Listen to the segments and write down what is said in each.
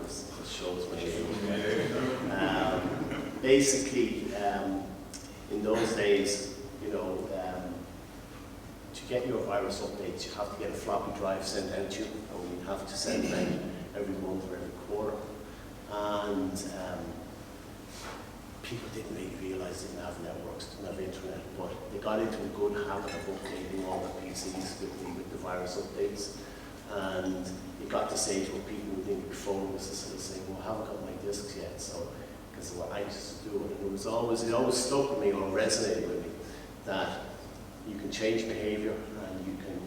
this shows my age. Basically, in those days, you know, to get your virus updates, you have to get a floppy drive sent out to you, and you have to send them out every month or every quarter. And people didn't really realise they didn't have networks, didn't have internet, but they got into a good habit of updating all their PCs with the virus updates. And it got to the stage where people would think before was to sort of say, well, I haven't got my discs yet, so because they were anxious to do it. And it always stuck with me or resonated with me that you can change behaviour and you can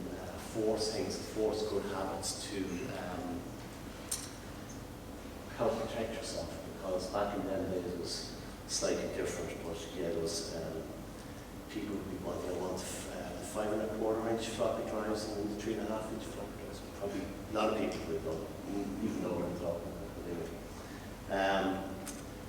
force good habits to help protect yourself. Because back in them days it was slightly different, but yeah, there was people would be wanting 5.25-inch floppy drives and 3.5-inch floppy drives. Probably a lot of people would don't even know what I'm talking about.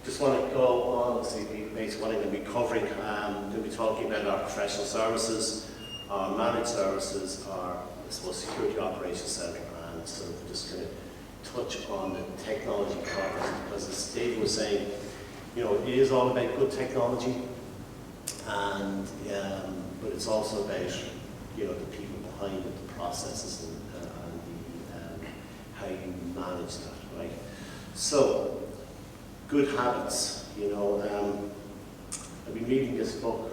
Just want to go on, let's see, basically what I'm going to be covering. I'm going to be talking about our professional services, our managed services, our, I suppose, security operations centre, and so we're just going to touch on the technology part, because as David was saying, you know, it is all about good technology, and but it's also about, you know, the people behind it, the processes, and how you manage that, right? So, good habits, you know. I've been reading this book,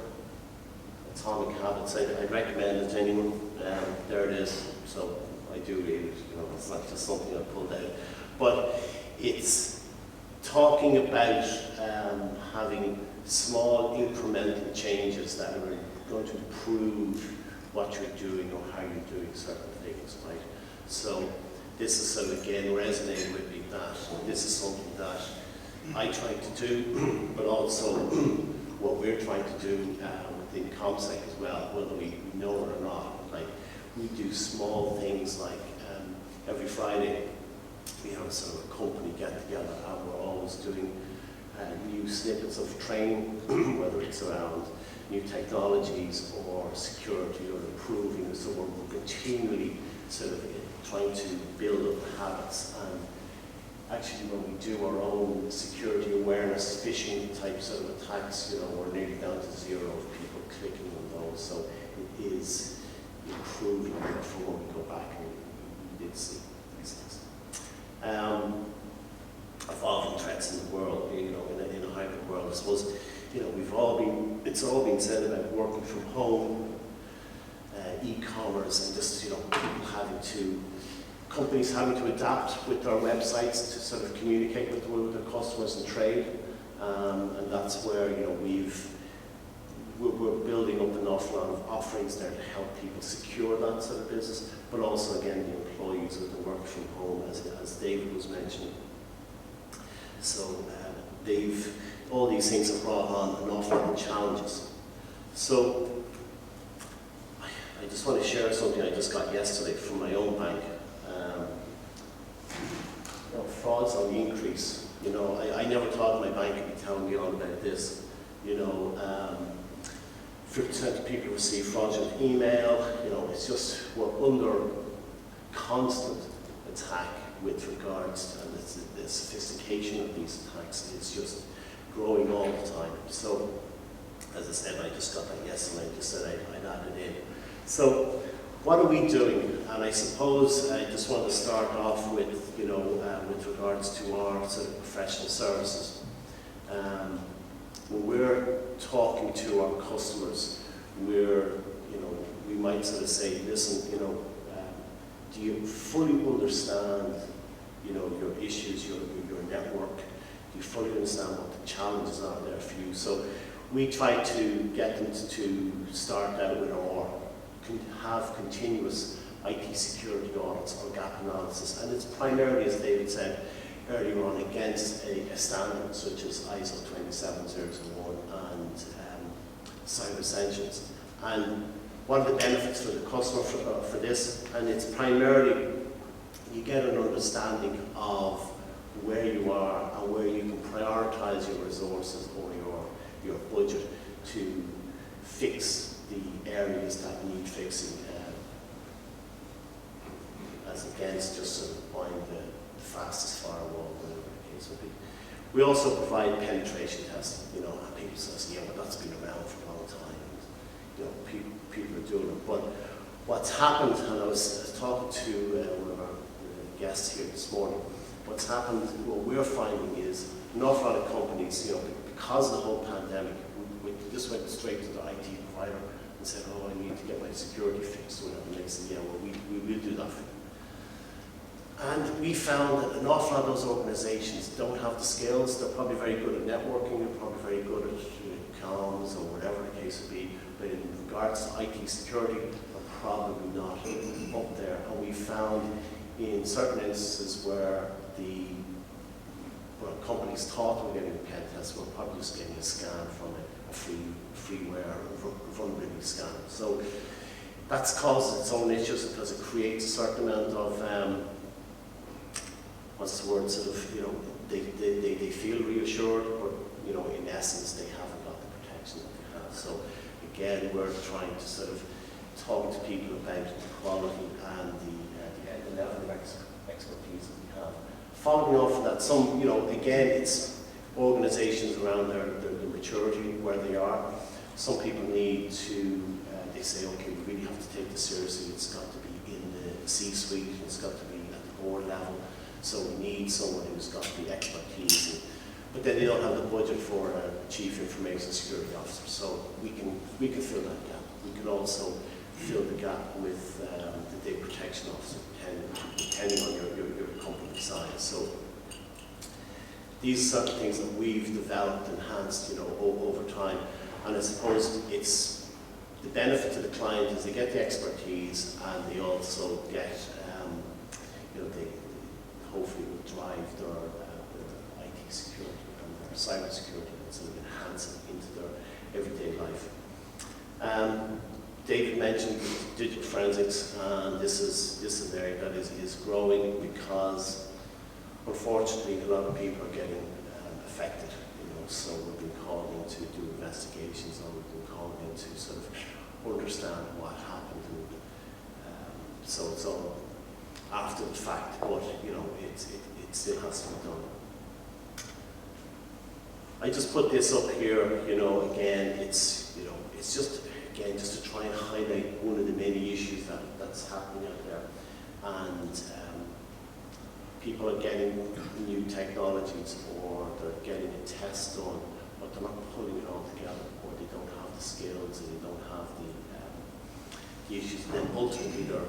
Atomic Habits. I'd recommend it to anyone. There it is. So I do read it. You know, it's not just something I pulled out, but it's talking about having small incremental changes that are going to improve what you're doing or how you're doing certain things, right? So this is sort of again resonating with me that this is something that I try to do, but also what we're trying to do within CommSec as well, whether we know it or not. Like, we do small things like every Friday we have sort of a company get together, and we're always doing new snippets of training, whether it's around new technologies or security or improving. So we're continually sort of trying to build up habits. And actually, when we do our own security awareness, phishing type sort of attacks, you know, we're nearly down to 0 of people clicking on those. So it is improving from when we go back and we did see these things. Evolving threats in the world, you know, in a hybrid world. I suppose, you know, it's all been said about working from home, e-commerce, and just, you know, companies having to adapt with their websites to sort of communicate with their customers and trade, and that's where, you know, we're building up an awful lot of offerings there to help people secure that sort of business, but also again the employees with the work from home, as David was mentioning. So all these things have brought on an awful lot of challenges. So I just want to share something I just got yesterday from my own bank. You know, frauds on the increase. You know, I never thought my bank would be telling me all about this. You know, 50% of people receive fraudulent email. You know, it's just, we're under constant attack with regards to the sophistication of these attacks. It's just growing all the time. So, as I said, I just got that yesterday. I just said I'd add it in. So, what are we doing? And I suppose I just want to start off with, you know, with regards to our sort of professional services. When we're talking to our customers, you know, we might sort of say, listen, you know, do you fully understand, you know, your issues, your network? Do you fully understand what the challenges are there for you? So we try to get them to start out with have continuous IT security audits or gap analysis, and it's primarily, as David said earlier on, against a standard such as ISO 27001 and Cyber Essentials. And what are the benefits for the customer for this? And it's primarily, you get an understanding of where you are and where you can prioritize your resources or your budget to fix the areas that need fixing, as against just sort of buying the fastest firewall, the We also provide penetration testing, you know, and people say, yeah, well, that's been around for a long time, and, you know, people are doing it. But what's happened, and I was talking to one of our guests here this morning, what's happened, what we're finding is an awful lot of companies, you know, because of the whole pandemic, we just went straight to the IT provider and said, oh, I need to get my security fixed, or whatever. And they said, yeah, well, we will do that for you. And we found that an awful lot of those organizations don't have the skills. They're probably very good at networking, they're probably very good at comms or whatever the case would be, but in regards to IT security, they're probably not up there. And we found in certain instances where companies thought they were getting a pen test, were probably just getting a scan from a freeware vulnerability scan. So that's caused its own issues because it creates a certain amount of what's the word, sort of, you know, they feel reassured, but, you know, in essence, they haven't got the protection that they have. So, again, we're trying to sort of talk to people about the quality and the level of expertise that we have. Following off of that, some, you know, again, it's organizations around their maturity, where they are. Some people need to, they say, okay, we really have to take this seriously. It's got to be in the C-suite, it's got to be at the board level. So we need someone who's got the expertise, but then they don't have the budget for a chief information security officer. So we can fill that gap. We can also fill the gap with the data protection officer, depending on your company size. So these are certain things that we've developed, enhanced, you know, over time. And I suppose it's the benefit to the client is they get the expertise, and they also get, you know, they hopefully will drive their IT security and their cyber security and sort of enhance it into their everyday life. David mentioned digital forensics, and this is an area that is growing because, unfortunately, a lot of people are getting affected. You know, so we've been called in to do investigations, or we've been called in to sort of understand what happened, and so it's all after the fact, but you know, it still has to be done. I just put this up here, you know, again, it's, you know, it's just, again, just to try and highlight one of the many issues that's happening out there. And people are getting new technologies, or they're getting a test done, but they're not putting it all together, or they don't have the skills, and they don't have the issues. And then ultimately their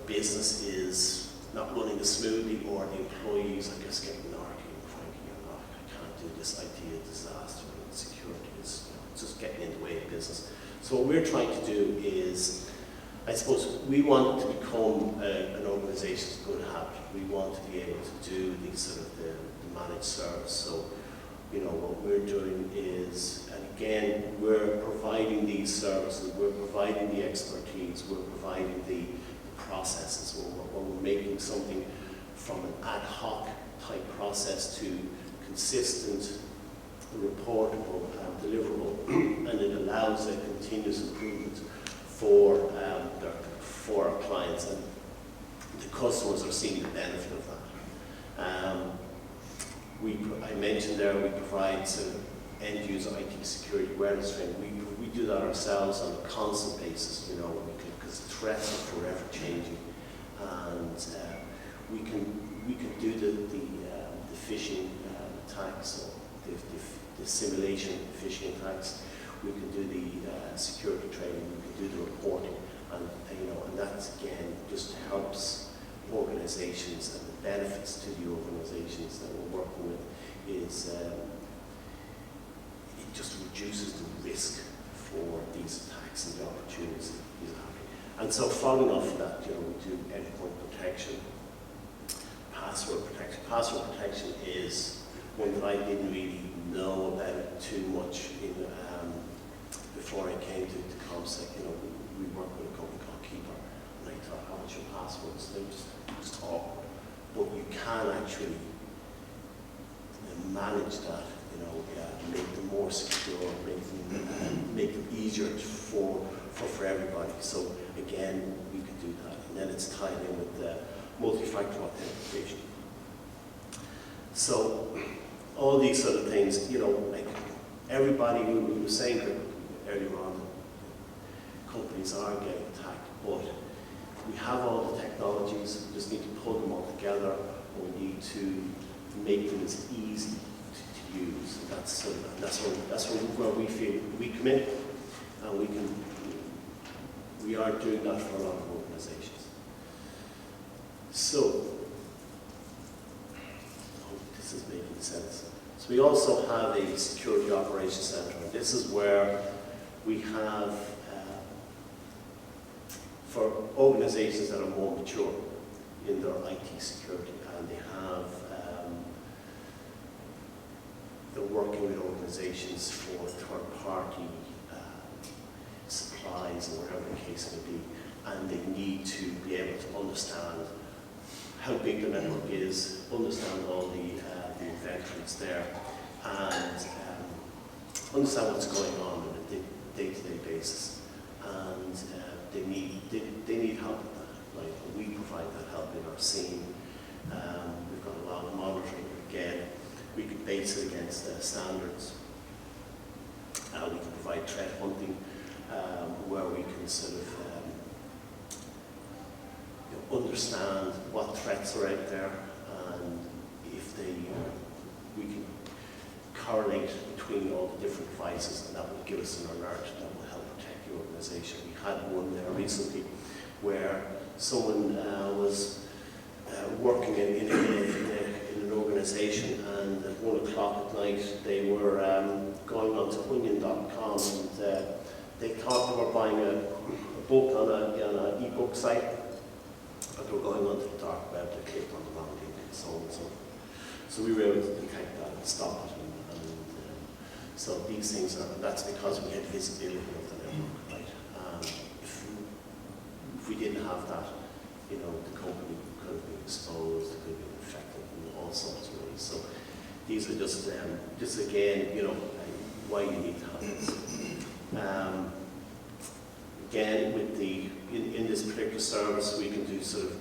business is not running as smoothly, or the employees, I guess, getting narky and cranky, and I can't do this, IT is a disaster, and security is, you know, it's just getting in the way of business. So what we're trying to do is, I suppose, we want to become an organization's good habit. We want to be able to do these sort of the managed service. So, you know, what we're doing is, and again, we're providing these services, we're providing the expertise, we're providing the processes, where we're making something from an ad hoc type process to consistent, reportable, deliverable, and it allows a continuous improvement for our clients, and the customers are seeing the benefit of that. I mentioned there we provide sort of end-user IT security awareness training. We do that ourselves on a constant basis, you know, because threats are forever changing, and we can do the phishing attacks, or the simulation phishing attacks. We can do the security training. We can do the reporting, and you know, and that again just helps organizations, and the benefits to the organizations that we're working with is it just reduces the risk for these attacks and the opportunities that these are happening. And so following off of that, you know, we do endpoint protection, password protection. Password protection is one that I didn't really know about it too much in, before I came to CommSec. You know, we work with a company called Keeper, and I thought, how much your passwords? They just awkward. But you can actually manage that, you know, make them more secure, make them easier for everybody. So again, we could do that, and then it's tied in with the multi-factor authentication. So all these sort of things, you know, like everybody, we were saying earlier on, companies are getting attacked, but we have all the technologies, we just need to pull them all together, and we need to make them as easy to use. And that's where we feel we come in, and we are doing that for a lot of organizations. So, I hope this is making sense. So we also have a security operations center, and this is where we have for organizations that are more mature in their IT security, and they have they're working with organizations for third-party supplies or whatever the case may be, and they need to be able to understand how big the network is, understand all the inventories there, and understand what's going on on a day-to-day basis. And they need help with that. Like, we provide that help in our scene. We've got a lot of monitoring. Again, we can base it against standards. We can provide threat hunting, where we can sort of understand what threats are out there, and if we can correlate between all the different devices, and that will give us an alert that will help protect the organization. We had one there recently where someone was working in an organization, and at 1 o'clock at night they were going onto onion.com, and they thought they were buying a book on an e-book site, but they were going onto the dark web. They clicked on the wrong link and so on and so on. So we were able to detect that and stop it. So these things are, and that's because we had visibility of the network, right? If we didn't have that, you know, the company could have been exposed, could have been affected in all sorts of ways. So these are just again, you know, why you need to have this. Again, with in this particular service, we can do sort of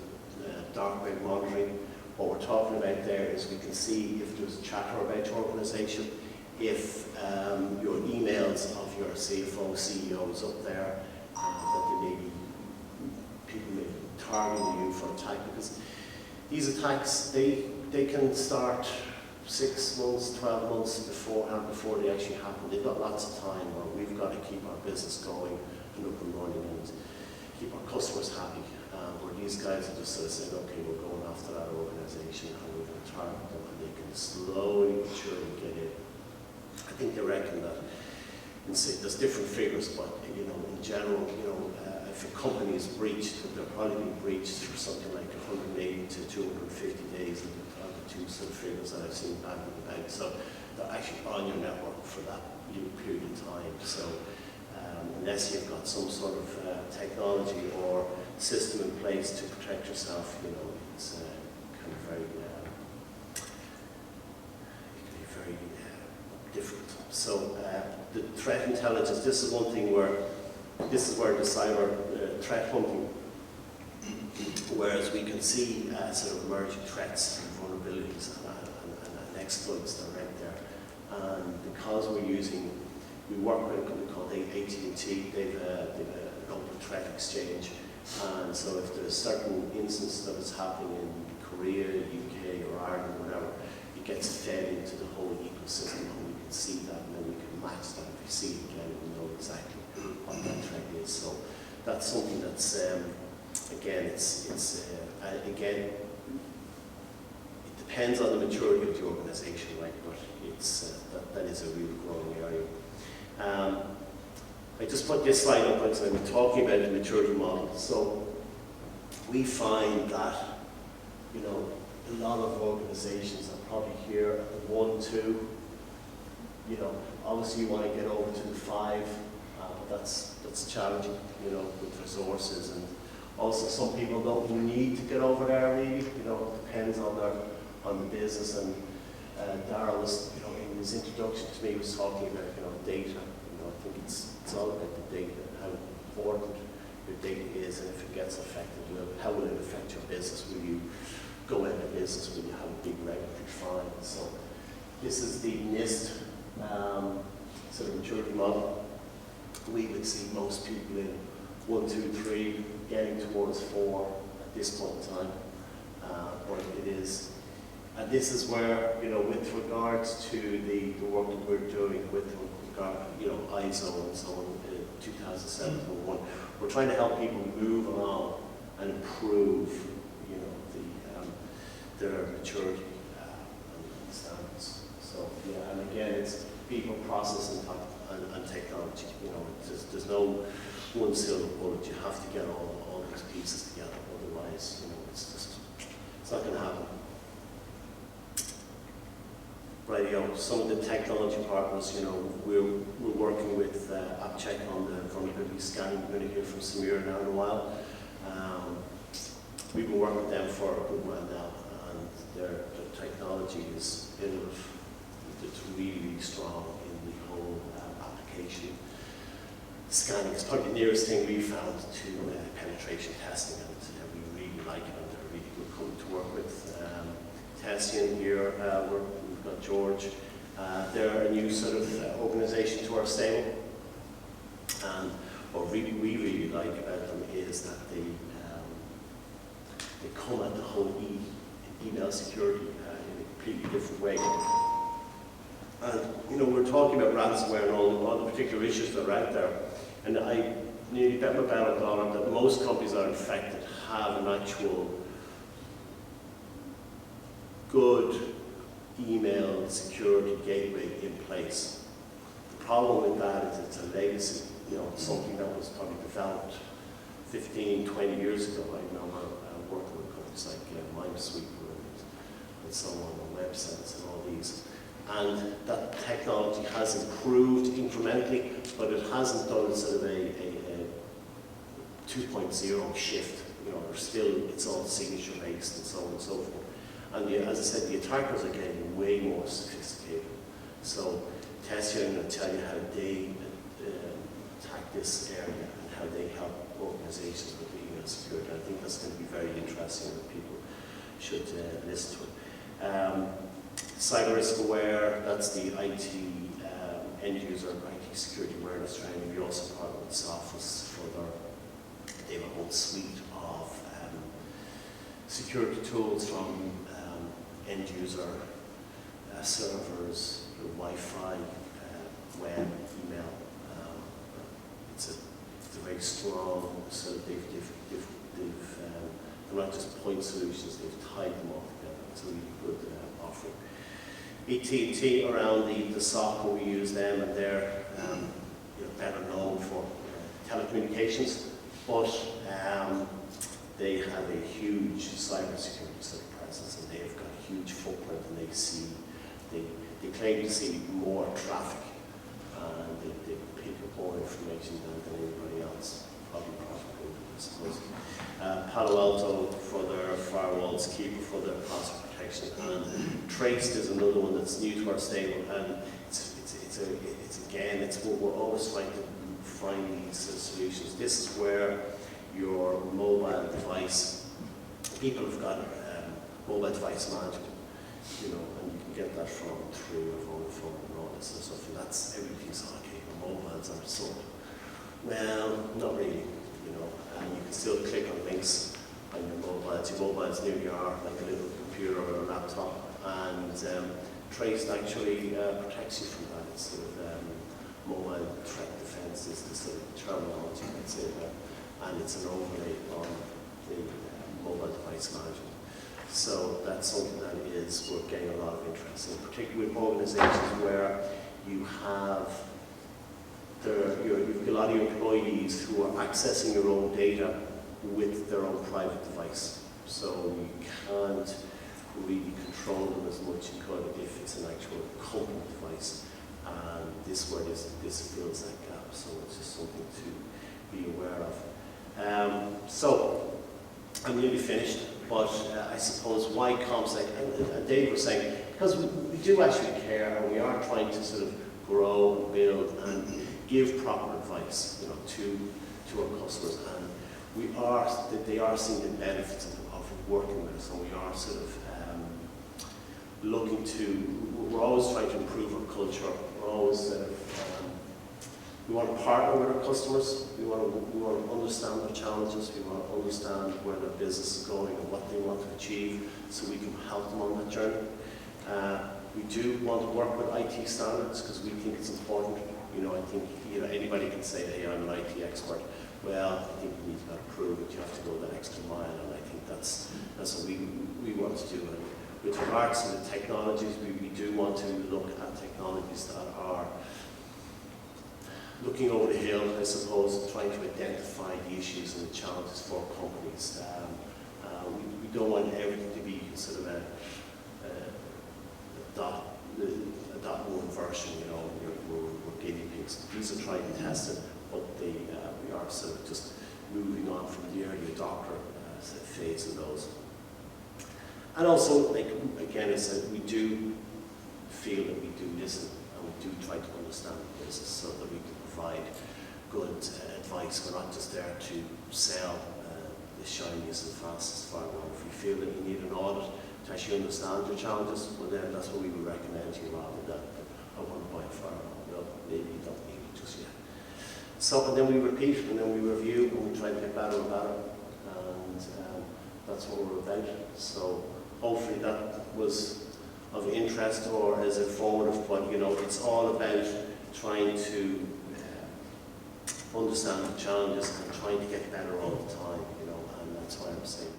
dark web monitoring. What we're talking about there is we can see if there's chatter about your organization, if your emails of your CFO, CEO is up there, that people may be targeting you for attack, because these attacks, they can start 6 months, 12 months before they actually happen. They've got lots of time where we've got to keep our business going and up and running and keep our customers happy. Where these guys are just sort of saying, okay, we're going after that organization and we're going to target them, and they can slowly but surely get in. I think they reckon that, there's different figures, but you know, in general, you know, if a company is breached, they're probably being breached for something like 180 to 250 days, and are the two sort of figures that I've seen back in the bank. So they're actually on your network for that period of time. So unless you've got some sort of technology or system in place to protect yourself, you know, it's kind of very difficult. So the threat intelligence, this is one thing where the cyber threat hunting, whereas we can see sort of emerging threats and vulnerabilities and exploits that are out there. And because we work with a company called AT&T, they've an open threat exchange. And so if there's a certain instance that is happening in Korea, UK or Ireland, whatever, it gets fed into the whole ecosystem, and we can see that, and then we can match that. If we see it again, we know exactly what that threat is. So that's something that's, again, again, it depends on the maturity of the organization, right? But it's that is a real growing area. I just put this slide up because I'm talking about the maturity model. So we find that, you know, a lot of organizations are probably here at the 1, 2. You know, obviously you want to get over to the 5, but that's challenging, you know, with resources. And also some people don't need to get over there really. You know, it depends on the business. And Darryl was, you know, in his introduction to me was talking about, you know, data. You know, I think it's all about the data and how important your data is, and if it gets affected, how will it affect your business? Will you go out of business? Will you have a big regulatory fine? So This is the NIST sort of maturity model. We would see most people in 1, 2, 3, getting towards 4 at this point in time. But it is, and this is where, you know, with regards to the work that we're doing with regard, you know, ISO and so on, 2007 1, we're trying to help people move along and improve, you know, their maturity and standards. So yeah, and again, it's people, process, and technology. You know, there's no one silver bullet. You have to get all these pieces together. Otherwise, you know, it's not going to happen. Radio. Some of the technology partners, you know, we're working with AppCheck on the vulnerability scanning. We're going to hear from Samir now in a while. We've been working with them for a good while now, and their technology is innovative. It's really strong in the whole application scanning. It's probably the nearest thing we found to penetration testing, and we really like it, and they're really good company to work with. Tessian here, we've got George. They're a new sort of organisation to our stable, and what we really like about them is that they come at the whole email security in a completely different way. And you know, we're talking about ransomware and all the particular issues that are out there, and I nearly bet my bottom dollar that most companies that are infected have an actual good email security gateway in place. The problem with that is it's a legacy, you know, something that was probably developed 15, 20 years ago. I remember working with companies like Minesweeper and so on websites and all these. And that technology has improved incrementally, but it hasn't done sort of a 2.0 shift. You know, it's all signature based and so on and so forth. And as I said, the attackers are getting way more sophisticated. So Tessian will tell you how they attack this area and how they help organizations with email security. I think that's going to be very interesting, and people should listen to it. Cyber risk aware, that's the IT end user IT security awareness training. We also partner with Sophos for they have a whole suite of security tools from end user servers, Wi-Fi, web, email. It's a very strong, so they're not just point solutions, they've tied them all together. It's a really good offering. AT&T around the software, we use them, and they're you know, better known for telecommunications, but they have a huge cybersecurity sort of presence, and they've got a huge footprint, and they claim to see more traffic, and they pick up more information than anybody else, probably profitable, I suppose. Palo Alto for their firewalls, Keeper for their password protection, and Traced is another one that's new to our stable, and we're always trying to find these solutions. This is where your mobile device, people have got mobile device management, you know, and you can get that from True or Vodafone and all this and stuff, and that's everything's okay, the mobiles are sold. Well, not really, you know, and you can still click on links on your mobiles. Your mobiles nearly are like a little computer or a laptop, and Traced actually protects you from that. It's sort of mobile threat defense is the sort of terminology I'd say there, and it's an overlay on the mobile device management. So that's something that we're getting a lot of interest in, particularly with organizations where you have you've got a lot of your employees who are accessing your own data with their own private device. So you can't really control them as much as you could if it's an actual company device. And this fills that gap, so it's just something to be aware of. So I'm nearly finished, but I suppose why CommSec, and Dave was saying, because we do actually care, and we are trying to sort of grow and build and give proper advice, you know, to our customers, and they are seeing the benefits of working with us, and we are sort of looking to, we're always trying to improve our culture. We're always, we want to partner with our customers. We want to understand their challenges. We want to understand where their business is going and what they want to achieve, so we can help them on that journey. We do want to work with IT standards because we think it's important. You know, I think anybody can say, hey, I'm an IT expert. Well, I think you need to prove it. You have to go that extra mile, and I think that's what we want to do. And with regards to the technologies, we do want to look at technologies that are looking over the hill, I suppose, trying to identify the issues and the challenges for companies. We don't want everything to be sort of a dot one version, you know, we're guinea pigs. These are tried and tested, but we are sort of just moving on from the early adopter phase of those. And also, like, again, I said, we do feel that we do listen and we do try to understand the business so that we can provide good advice. We're not just there to sell the shiniest and fastest firearm. If we feel that you need an audit to actually understand your challenges, well then that's what we would recommend to you, rather than I want to buy a firearm. Well, maybe you don't need it just yet. So, and then we repeat, and then we review, and we try to get better and better, and that's what we're about. So hopefully that was of interest or is informative, but you know, it's all about trying to understand the challenges and trying to get better all the time, you know, and that's why I'm saying